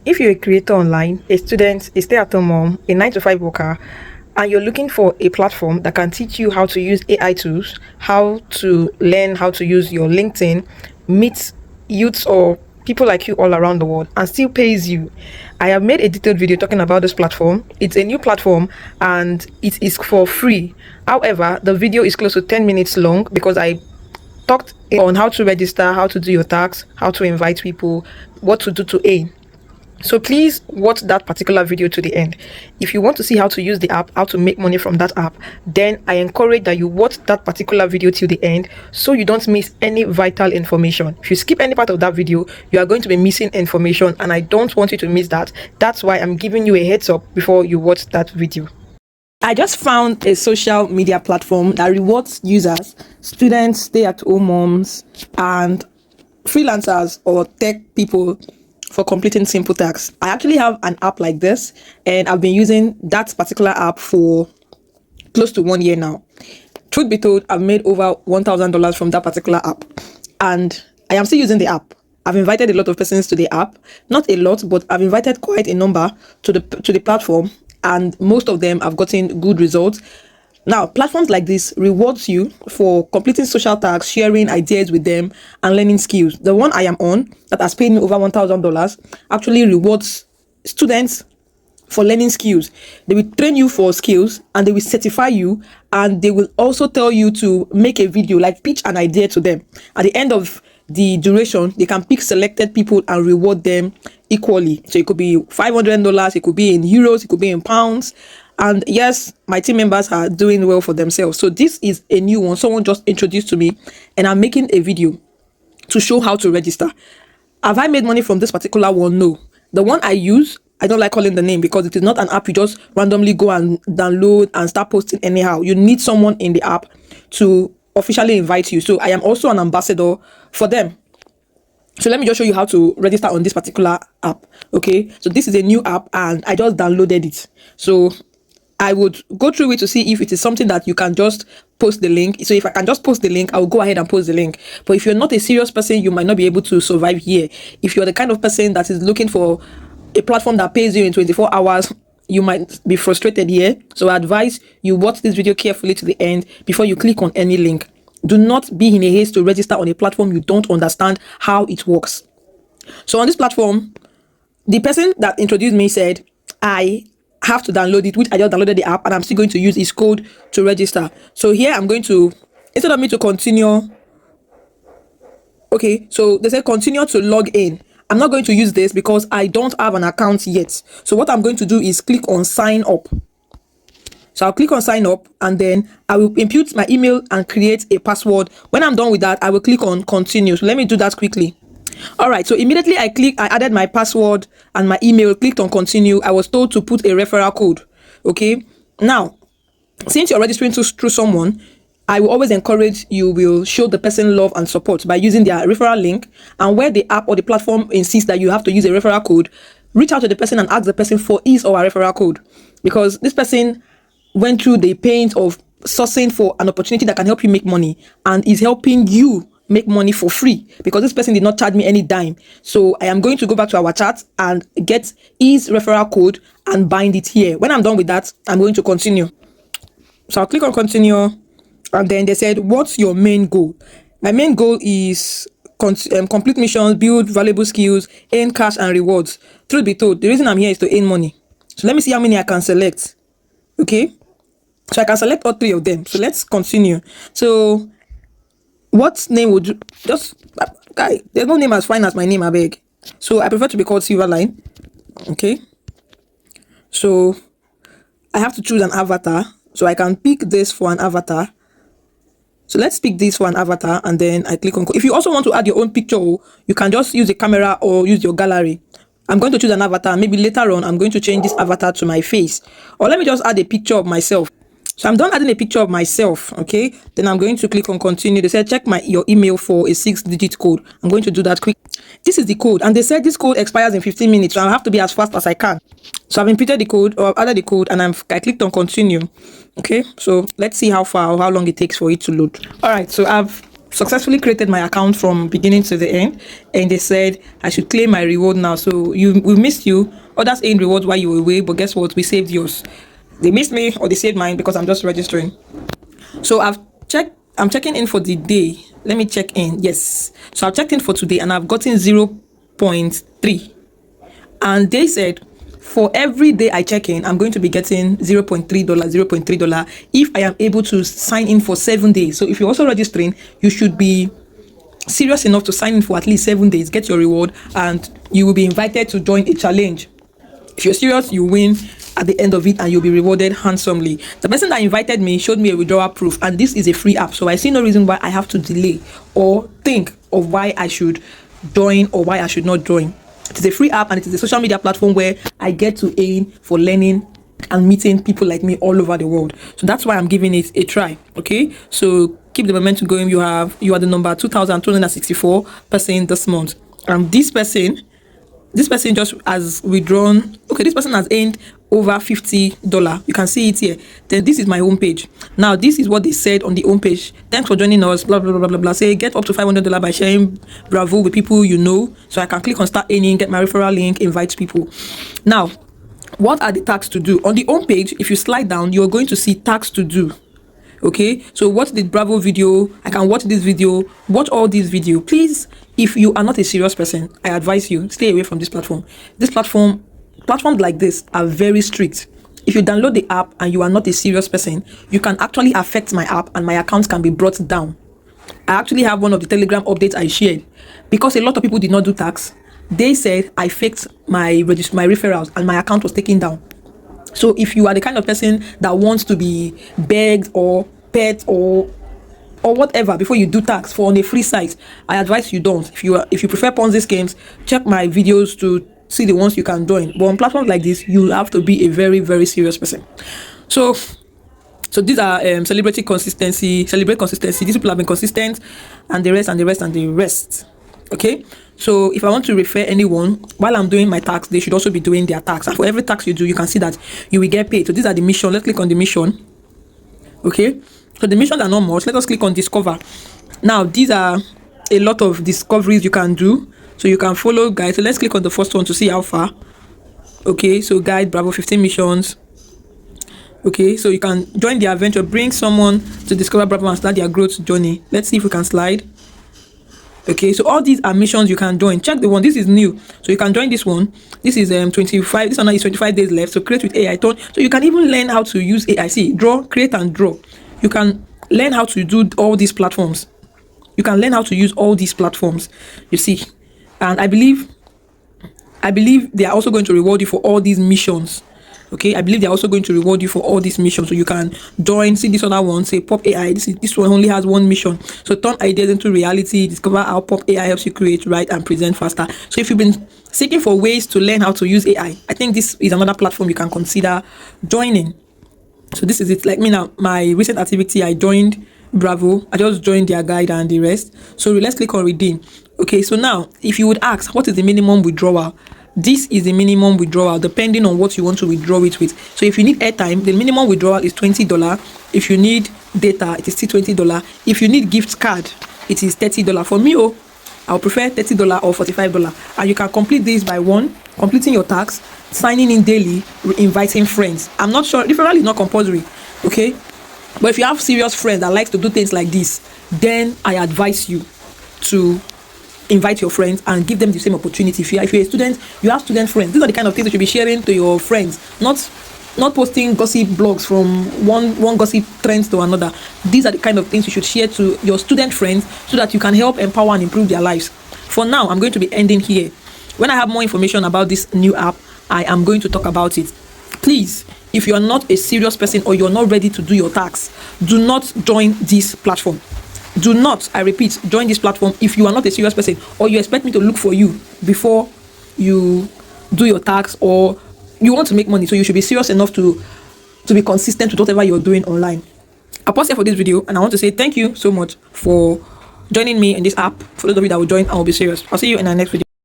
If you're a creator online, a student, a stay-at-home mom, a 9 to 5 worker, and you're looking for a platform that can teach you how to use AI tools, how to learn how to use your LinkedIn, meet youths or people like you all around the world and still pays you, I have made a detailed video talking about this platform. It's a new platform and it is for free. However, the video is close to 10 minutes long because I talked on how to register, how to do your tax, how to invite people, what to do to earn. So please watch that particular video to the end. If you want to see how to use the app, how to make money from that app, then I encourage that you watch that particular video till the end so you don't miss any vital information. If you skip any part of that video, you are going to be missing information and I don't want you to miss that. That's why I'm giving you a heads up before you watch that video. I just found a social media platform that rewards users, students, stay-at-home moms, and freelancers or tech people for completing simple tasks. I actually have an app like this and I've been using that particular app for close to 1 year now. Truth be told, I've made over $1,000 from that particular app and I am still using the app. I've invited a lot of persons to the app, not a lot, but I've invited quite a number to the platform and most of them have gotten good results. Now, platforms like this rewards you for completing social tasks, sharing ideas with them, and learning skills. The one I am on that has paid me over $1,000 actually rewards students for learning skills. They will train you for skills and they will certify you and they will also tell you to make a video, like pitch an idea to them. At the end of the duration, they can pick selected people and reward them equally. So it could be $500, it could be in euros, it could be in pounds. And yes, my team members are doing well for themselves. So this is a new one. Someone just introduced to me and I'm making a video to show how to register. Have I made money from this particular one? No. The one I use, I don't like calling the name because it is not an app you just randomly go and download and start posting anyhow. You need someone in the app to officially invite you. So I am also an ambassador for them. So let me just show you how to register on this particular app. Okay, so this is a new app and I just downloaded it. So I would go through it to see if it is something that you can just post the link. So if I can just post the link, I will go ahead and post the link. But if you're not a serious person, you might not be able to survive here. If you're the kind of person that is looking for a platform that pays you in 24 hours, you might be frustrated here. So I advise you watch this video carefully to the end before you click on any link. Do not be in a haste to register on a platform you don't understand how it works. So on this platform, the person that introduced me said, I have to download it, which I just downloaded the app and I'm still going to use his code to register. So here I'm going to, instead of me to continue, okay, so they said continue to log in. I'm not going to use this because I don't have an account yet. So what I'm going to do is click on sign up. So I'll click on sign up and then I will input my email and create a password. When I'm done with that, I will click on continue. So let me do that quickly. All right, so immediately I added my password and my email, clicked on continue. I was told to put a referral code. Okay, now since you're registering through someone, I will always encourage you will show the person love and support by using their referral link. And where the app or the platform insists that you have to use a referral code, reach out to the person and ask the person for his or her referral code, because this person went through the pains of sourcing for an opportunity that can help you make money and is helping you make money for free, because this person did not charge me any dime. So I am going to go back to our chat and get his referral code and bind it here. When I'm done with that, I'm going to continue. So I'll click on continue and then they said, what's your main goal? My main goal is complete missions, build valuable skills, earn cash and rewards. Truth be told, the reason I'm here is to earn money. So let me see how many I can select. Okay, so I can select all 3 of them. So let's continue. So what name would you just, guy, there's no name as fine as my name, I beg. So I prefer to be called Silverline. Okay, so I have to choose an avatar. So I can pick this for an avatar. So let's pick this for an avatar and then I click on. If you also want to add your own picture, you can just use the camera or use your gallery. I'm going to choose an avatar. Maybe later on I'm going to change this avatar to my face, or let me just add a picture of myself. So I'm done adding a picture of myself. Okay, then I'm going to click on continue. They said check your email for a 6-digit code. I'm going to do that quick. This is the code and they said this code expires in 15 minutes, so I have to be as fast as I can. So I've inputted the code, or I've added the code, and I clicked on continue. Okay, so let's see how far or how long it takes for it to load. All right, so I've successfully created my account from beginning to the end, and they said I should claim my reward now. So we missed you. Others earned rewards while you were away, but guess what? We saved yours. They missed me or they saved mine because I'm just registering. So I'm checking in for the day. Let me check in. Yes. So I've checked in for today and I've gotten 0.3. And they said for every day I check in, I'm going to be getting $0.3 if I am able to sign in for 7 days. So if you're also registering, you should be serious enough to sign in for at least 7 days, get your reward, and you will be invited to join a challenge. If you're serious, you win at the end of it and you'll be rewarded handsomely. The person that invited me showed me a withdrawal proof, and this is a free app, so I see no reason why I have to delay or think of why I should join or why I should not join. It is a free app and it is a social media platform where I get to aim for learning and meeting people like me all over the world. So that's why I'm giving it a try. Okay, so keep the momentum going. You are the number 2,264 person this month, and this person just has withdrawn. Okay, this person has earned over $50. You can see it here. Then this is my homepage. Now this is what they said on the homepage. Thanks for joining us, blah blah blah blah blah. Say get up to $500 by sharing Bravoo with people you know. So I can click on start earning, get my referral link, invite people. Now, what are the tasks to do? On the homepage, if you slide down, you're going to see tasks to do. Okay, so watch the Bravoo video. I can watch this video, watch all these videos. Please, if you are not a serious person, I advise you stay away from this platform. Platforms like this are very strict. If you download the app and you are not a serious person, you can actually affect my app and my account can be brought down. I actually have one of the Telegram updates I shared because a lot of people did not do tax. They said I faked my referrals and my account was taken down. So if you are the kind of person that wants to be begged or pet or whatever before you do tax for on a free site, I advise you don't. If you prefer Ponzi schemes, check my videos to see the ones you can join. But on platforms like this, you have to be a very, very serious person. So these are celebrate consistency. These people have been consistent, and the rest. Okay, so if I want to refer anyone while I'm doing my tax, they should also be doing their tax. And for every tax you do, you can see that you will get paid. So these are the mission. Let's click on the mission. Okay, so the missions are not much. Let us click on discover. Now these are a lot of discoveries you can do. So you can follow guide. So let's click on the first one to see how far. Okay, so guide Bravoo 15 missions. Okay, so you can join the adventure, bring someone to discover Bravoo and start their growth journey. Let's see if we can slide. Okay, so all these are missions you can join. Check the one. This is new, so you can join this one. This is 25. This one is 25 days left. So create with AI turn. So you can even learn how to use AI. See, draw, create, and draw. You can learn how to do all these platforms. You can learn how to use all these platforms. You see, and I believe they are also going to reward you for all these missions. Okay, I believe they're also going to reward you for all these missions. So you can join. See this other one, say Pop AI. This one only has one mission. So turn ideas into reality. Discover how Pop AI helps you create, write, and present faster. So if you've been seeking for ways to learn how to use AI, I think this is another platform you can consider joining. So this is it. Like me now, my recent activity, I joined Bravoo. I just joined their guide and the rest. So let's click on redeem. Okay, so now if you would ask, what is the minimum withdrawal? This is the minimum withdrawal depending on what you want to withdraw it with. So if you need airtime, the minimum withdrawal is $20. If you need data, it is still $20. If you need gift card, it is $30. For me, I'll prefer $30 or $45. And you can complete this by completing your tax, signing in daily, inviting friends. I'm not sure, referral is not compulsory, okay? But if you have serious friends that like to do things like this, then I advise you to invite your friends and give them the same opportunity. If you're a student, you have student friends. These are the kind of things you should be sharing to your friends, not posting gossip blogs from one gossip trend to another. These are the kind of things you should share to your student friends so that you can help empower and improve their lives. For now, I'm going to be ending here. When I have more information about this new app, I am going to talk about it. Please, if you are not a serious person or you're not ready to do your tax, do not join this platform. Do not, I repeat, join this platform if you are not a serious person or you expect me to look for you before you do your tax or you want to make money. So you should be serious enough to be consistent with whatever you're doing online. I'll pause here for this video and I want to say thank you so much for joining me in this app. For those of you that will join, I will be serious. I'll see you in our next video.